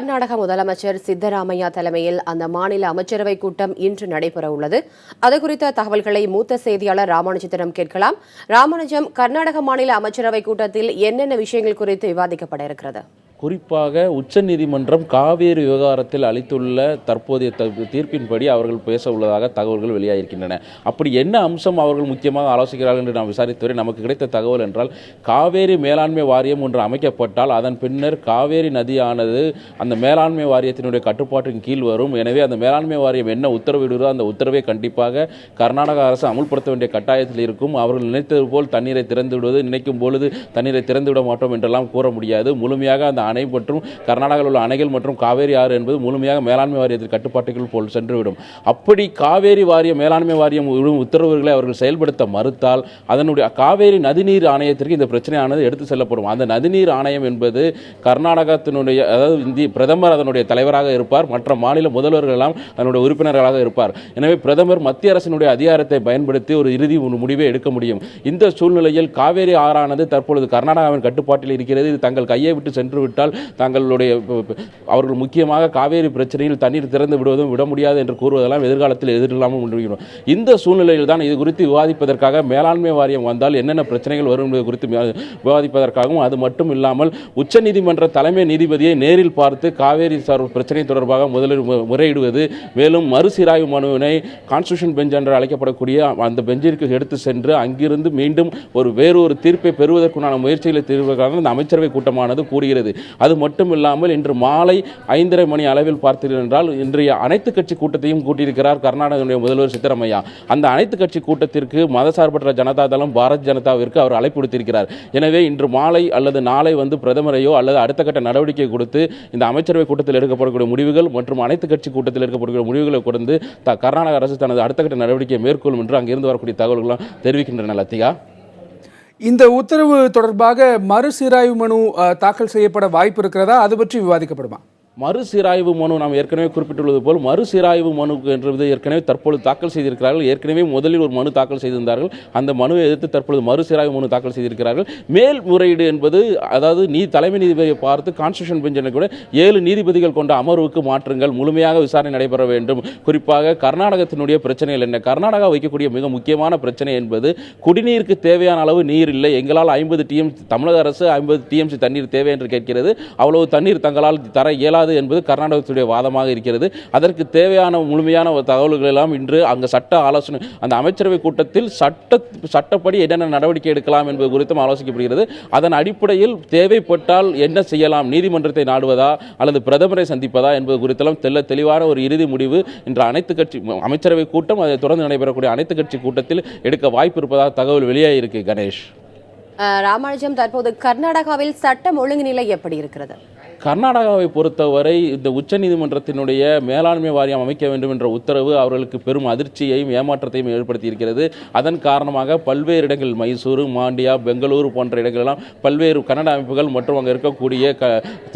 கர்நாடக முதலமைச்சர் சித்தராமையா தலைமையில் அந்த மாநில அமைச்சரவை கூட்டம் இன்று நடைபெற உள்ளது. அது குறித்த தகவல்களை மூத்த செய்தியாளர் ராமானுஜத்திடம் கேட்கலாம். ராமானுஜம், கர்நாடக மாநில அமைச்சரவை கூட்டத்தில் என்னென்ன விஷயங்கள் குறித்து விவாதிக்கப்பட இருக்கிறது? குறிப்பாக உச்சநீதிமன்றம் காவேரி விவகாரத்தில் அளித்துள்ள தற்போதைய தீர்ப்பின்படி அவர்கள் பேச உள்ளதாக தகவல்கள் வெளியாகியிருக்கின்றன. அப்படி என்ன அம்சம் அவர்கள் முக்கியமாக ஆலோசிக்கிறார்கள் என்று நாம் விசாரித்தவரை நமக்கு கிடைத்த தகவல் என்றால், காவேரி மேலாண்மை வாரியம் ஒன்று அமைக்கப்பட்டால் அதன் பின்னர் காவேரி நதியானது அந்த மேலாண்மை வாரியத்தினுடைய கட்டுப்பாட்டின் கீழ் வரும். எனவே அந்த மேலாண்மை வாரியம் என்ன உத்தரவிடுகிறோ அந்த உத்தரவை கண்டிப்பாக கர்நாடக அரசு அமுல்படுத்த வேண்டிய கட்டாயத்தில் இருக்கும். அவர்கள் நினைத்தது போல் தண்ணீரை திறந்து விடுவது, நினைக்கும் பொழுது தண்ணீரை திறந்து விட மாட்டோம் என்றெல்லாம் கூற முடியாது. முழுமையாக அந்த அணை மற்றும் கர்நாடகாவில் உள்ள அணைகள் மற்றும் காவேரி ஆறு என்பது முழுமையாக மேலாண்மை வாரியத்தின் கட்டுப்பாட்டுக்குள் போல் சென்றுவிடும். அப்படி காவேரி வாரியம் மேலாண்மை வாரியம் உத்தரவுகளை அவர்கள் செயல்படுத்த மறுத்தால் அதனுடைய காவேரி நதிநீர் ஆணையத்திற்கு இந்த பிரச்சனையானது எடுத்து செல்லப்படும். அந்த நதிநீர் ஆணையம் என்பது கர்நாடகத்தினுடைய, அதாவது இந்திய பிரதமர் அதனுடைய தலைவராக இருப்பார், மற்ற மாநில முதல்வர்கள் எல்லாம் அதனுடைய உறுப்பினர்களாக இருப்பார். எனவே பிரதமர் மத்திய அரசினுடைய அதிகாரத்தை பயன்படுத்தி ஒரு இறுதி முடிவை எடுக்க முடியும். இந்த சூழ்நிலையில் காவேரி ஆறானது தற்பொழுது கர்நாடகாவின் கட்டுப்பாட்டில் இருக்கிறது. இது தங்கள் கையை விட்டு சென்று விட்டால் தங்களுடைய அவர்கள் முக்கியமாக காவேரி பிரச்சனையில் தண்ணீர் திறந்து விடுவதும் விட முடியாது என்று கூறுவதெல்லாம் எதிர்காலத்தில் எதிரில்லாமல் முடிகிறோம். இந்த சூழ்நிலையில் தான் இது குறித்து விவாதிப்பதற்காக மேலாண்மை வாரியம் வந்தால் என்னென்ன பிரச்சனைகள் வரும் என்பது குறித்து விவாதிப்பதற்காகவும், அது மட்டும் இல்லாமல் உச்சநீதிமன்ற தலைமை நீதிபதியை நேரில் பார்த்து காவேரி பிரச்சனை தொடர்பாக முதலில் முறையிடுவது, மேலும் மறுசீராய்வு மனுவினை கான்ஸ்டிடியூஷன் பெஞ்ச் என்று அழைக்கப்படக்கூடிய அந்த பெஞ்சிற்கு எடுத்து சென்று அங்கிருந்து மீண்டும் வேறொரு தீர்ப்பை பெறுவதற்கான முயற்சிகளை தீர்ப்பதற்காக இந்த அமைச்சரவை கூட்டமானது கூறுகிறது. அது மட்டும் இல்லாமல் இன்று மாலை 5:30 மணி அளவில் பார்த்தீர்கள் என்றால் இன்றைய அனைத்து கட்சி கூட்டத்தையும் கூட்டியிருக்கிறார் கர்நாடக முதல்வர் சித்தராமையா. அந்த அனைத்து கட்சி கூட்டத்திற்கு மதசார்பற்ற ஜனதா தளம், பாரத் ஜனதாவிற்கு அவர் அழைப்பு விடுத்திருக்கிறார். எனவே இன்று மாலை அல்லது நாளை பிரதமரையோ அல்லது அடுத்த கட்ட நடவடிக்கை கொடுத்து இந்த அமைச்சரவை கூட்டத்தில் எடுக்கப்படக்கூடிய முடிவுகள் மற்றும் அனைத்து கட்சி கூட்டத்தில் எடுக்கப்படக்கூடிய முடிவுகளை கொடுத்து கர்நாடக அரசு தனது அடுத்த கட்ட நடவடிக்கையை மேற்கொள்ளும் என்று அங்கிருந்து வரக்கூடிய தகவல்கள் தெரிவிக்கின்றன. லத்திகா, இந்த உத்தரவு தொடர்பாக மறுசீராய்வு மனு தாக்கல் செய்யப்பட வாய்ப்பு இருக்கிறதா? அது பற்றி விவாதிக்கப்படுமா? மறுசீராய்வு மனு நாம் ஏற்கனவே குறிப்பிட்டுள்ளது போல் மறுசீராய்வு மனு என்றது ஏற்கனவே தற்பொழுது தாக்கல் செய்திருக்கிறார்கள். ஏற்கனவே முதலில் ஒரு மனு தாக்கல் செய்திருந்தார்கள். அந்த மனுவை எதிர்த்து தற்பொழுது மறுசீராய்வு மனு தாக்கல் செய்திருக்கிறார்கள். மேல்முறையீடு என்பது, அதாவது தலைமை நீதிபதியை பார்த்து கான்ஸ்டிடியூஷன் பெஞ்ச் கூட 7 நீதிபதிகள் கொண்ட அமர்வுக்கு மாற்றுங்கள், முழுமையாக விசாரணை நடைபெற வேண்டும். குறிப்பாக கர்நாடகத்தினுடைய பிரச்சனைகள் என்ன? கர்நாடகா வைக்கக்கூடிய மிக முக்கியமான பிரச்சனை என்பது குடிநீருக்கு தேவையான அளவு நீர் இல்லை. எங்களால் 50 TMC, தமிழக அரசு 50 TMC தண்ணீர் தேவை என்று கேட்கிறது. அவ்வளவு தண்ணீர் தங்களால் தர இயலாது என்பது கர்நாடகத்துடைய வாதமாக இருக்கிறது. அதற்கு தேவையான முழுமையான தகவல்கள் எல்லாம் இன்று அங்கு சட்ட ஆலோசனை, அந்த அமைச்சரவை கூட்டத்தில் சட்டப்படி என்னென்ன நடவடிக்கை எடுக்கலாம் என்பது குறித்தும் ஆலோசிக்கப்படுகிறது. அதன் அடிப்படையில் தேவைப்பட்டால் என்ன செய்யலாம், நீதிமன்றத்தை நாடுவதா அல்லது பிரதமரை சந்திப்பதா என்பது குறித்தெல்லாம் தெளிவான ஒரு இறுதி முடிவு இன்று அனைத்து கட்சி அமைச்சரவை கூட்டம், அதை தொடர்ந்து நடைபெறக்கூடிய அனைத்து கட்சி கூட்டத்தில் எடுக்க வாய்ப்பு இருப்பதாக தகவல் வெளியாகியிருக்கு. கணேஷ், ராமானுஜம், தற்போது கர்நாடகாவில் சட்டம் ஒழுங்கு நிலை எப்படி இருக்கிறது? கர்நாடகாவை பொறுத்தவரை இந்த உச்சநீதிமன்றத்தினுடைய மேலாண்மை வாரியம் அமைக்க வேண்டும் என்ற உத்தரவு அவர்களுக்கு பெரும் அதிர்ச்சியையும் ஏமாற்றத்தையும் ஏற்படுத்தி இருக்கிறது. அதன் காரணமாக பல்வேறு இடங்கள், மைசூரு, மாண்டியா, பெங்களூரு போன்ற இடங்களெல்லாம் பல்வேறு கன்னட அமைப்புகள் மற்றும் அங்கே இருக்கக்கூடிய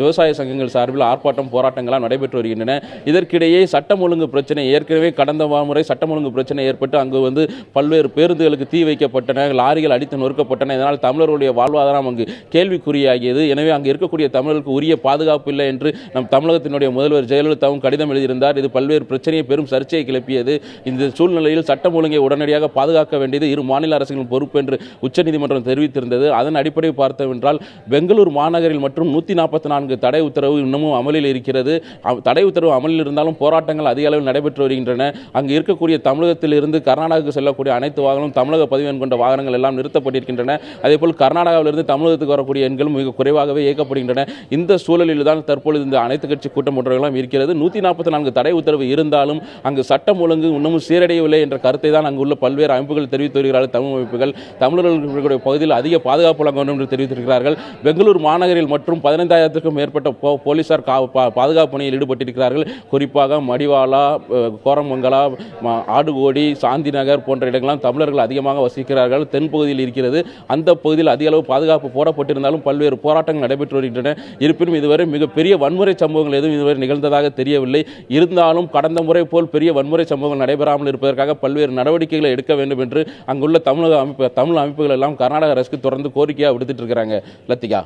விவசாய சங்கங்கள் சார்பில் ஆர்ப்பாட்டம், போராட்டங்களாக நடைபெற்று வருகின்றன. இதற்கிடையே சட்டம் ஒழுங்கு பிரச்சனை, ஏற்கனவே கடந்த முறை சட்டம் ஒழுங்கு பிரச்சனை ஏற்பட்டு அங்கு பல்வேறு பேருந்துகளுக்கு தீ வைக்கப்பட்டன, லாரிகள் அடித்து நொறுக்கப்பட்டன. இதனால் தமிழர்களுடைய வாழ்வாதாரம் அங்கு கேள்விக்குறியாகியது. எனவே அங்கு இருக்கக்கூடிய தமிழர்களுக்கு உரிய பாதுகாப்பு இல்லை என்று நம் தமிழகத்தினுடைய முதல்வர் ஜெயலலிதாவும் கடிதம் எழுதியிருந்தார். இது பல்வேறு பிரச்சனையை, பெரும் சர்ச்சையை கிளப்பியது. இந்த சூழ்நிலையில் சட்டம் ஒழுங்கை உடனடியாக பாதுகாக்க வேண்டியது இரு மாநில அரசுகளின் பொறுப்பு என்று உச்சநீதிமன்றம் தெரிவித்திருந்தது. அதன் அடிப்படையில் பார்த்தவென்றால் பெங்களூர் மாநகரில் மற்றும் 144 தடை உத்தரவு இன்னமும் அமலில் இருக்கிறது. தடை உத்தரவு அமலில் இருந்தாலும் போராட்டங்கள் அதிக அளவில் நடைபெற்று வருகின்றன. அங்கு இருக்கக்கூடிய தமிழகத்தில் இருந்து கர்நாடகாவுக்கு செல்லக்கூடிய அனைத்து வாகனங்களும் தமிழக பதிவு எண் கொண்ட வாகனங்கள் எல்லாம் நிறுத்தப்பட்டிருக்கின்றன. அதேபோல் கர்நாடகாவிலிருந்து தமிழகத்துக்கு வரக்கூடிய எண்களும் மிக குறைவாகவே இயக்கப்படுகின்றன. இந்த சூழலில் தான் தற்பொழுது இந்த அனைத்து கட்சி கூட்டம் போன்றவர்களும் இருக்கிறது. 144 தடை உத்தரவு இருந்தாலும் அங்கு சட்டம் ஒழுங்கு இன்னமும் சீரடையவில்லை என்ற கருத்தை தான் அங்குள்ள பல்வேறு அமைப்புகள் தெரிவித்து வருகிறார்கள். தமிழ் அமைப்புகள் தமிழர்களுடைய பகுதியில் அதிக பாதுகாப்பு வழங்க வேண்டும் என்று தெரிவித்திருக்கிறார்கள். பெங்களூர் மாநகரில் மற்றும் 15,000க்கும் மேற்பட்ட போலீசார் பாதுகாப்பு பணியில் ஈடுபட்டிருக்கிறார்கள். குறிப்பாக மடிவாலா, கோரமங்கலா, ஆடுகோடி, சாந்தி நகர் போன்ற இடங்களாம் தமிழர்கள் அதிகமாக வசிக்கிறார்கள். தென்பகுதியில் இருக்கிறது. அந்த பகுதியில் அதிக அளவு பாதுகாப்பு போடப்பட்டிருந்தாலும் பல்வேறு போராட்டங்கள் நடைபெற்று வருகின்றன. இருப்பினும் இதுவரை மிகப்பெரிய வன்முறை சம்பவங்கள் எதுவும் இதுவரை நிகழ்ந்ததாக தெரியவில்லை. இருந்தாலும் கடந்த முறை போல் பெரிய வன்முறை சம்பவங்கள் நடைபெறாமல் இருப்பதற்காக பல்வேறு நடவடிக்கைகளை எடுக்க வேண்டும் என்று அங்குள்ள தமிழ் அமைப்புகள் எல்லாம் கர்நாடக அரசுக்கு தொடர்ந்து கோரிக்கையாக விடுத்துட்டு இருக்கிறாங்க. லத்திகா.